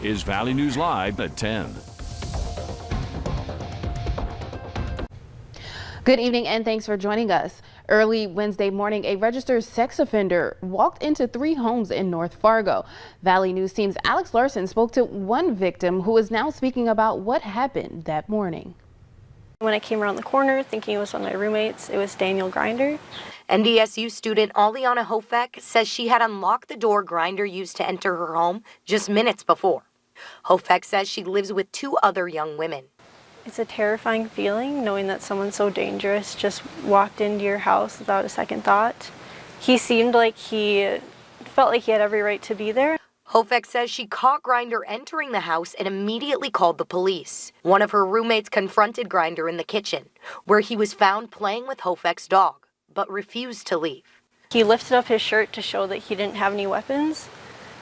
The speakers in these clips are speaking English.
is Valley News Live at 10. Good evening and thanks for joining us. Early Wednesday morning, a registered sex offender walked into 3 homes in North Fargo. Valley News Team's Alex Larson spoke to one victim who is now speaking about what happened that morning. When I came around the corner thinking it was one of my roommates, it was Daniel Grinder. NDSU student Aliana Hofek says she had unlocked the door Grinder used to enter her home just minutes before. Hofek says she lives with 2 other young women. It's a terrifying feeling knowing that someone so dangerous just walked into your house without a second thought. He seemed like he felt like he had every right to be there. Hofek says she caught Grinder entering the house and immediately called the police. One of her roommates confronted Grinder in the kitchen, where he was found playing with Hofek's dog, but refused to leave. He lifted up his shirt to show that he didn't have any weapons.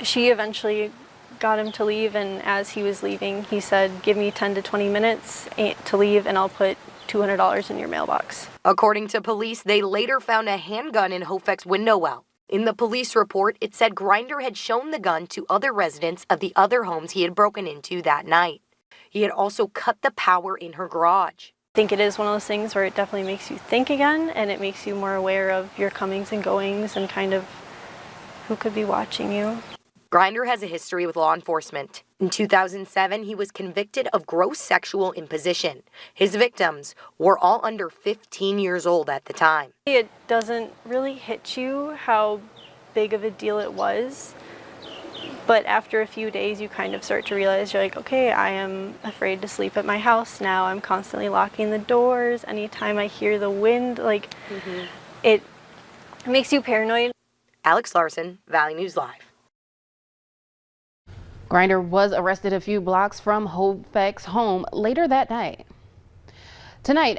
She eventually got him to leave, and as he was leaving, he said, "Give me 10 to 20 minutes to leave and I'll put $200 in your mailbox." According to police, they later found a handgun in Hofek's window well. In the police report, it said Grinder had shown the gun to other residents of the other homes he had broken into that night. He had also cut the power in her garage. I think it is one of those things where it definitely makes you think again, and it makes you more aware of your comings and goings and kind of who could be watching you. Grinder has a history with law enforcement. In 2007, he was convicted of gross sexual imposition. His victims were all under 15 years old at the time. It doesn't really hit you how big of a deal it was, but after a few days you kind of start to realize you're like, okay, I am afraid to sleep at my house now. I'm constantly locking the doors. Anytime I hear the wind, it makes you paranoid. Alex Larson, Valley News Live. Grinder was arrested a few blocks from Hofek's home later that night. Tonight,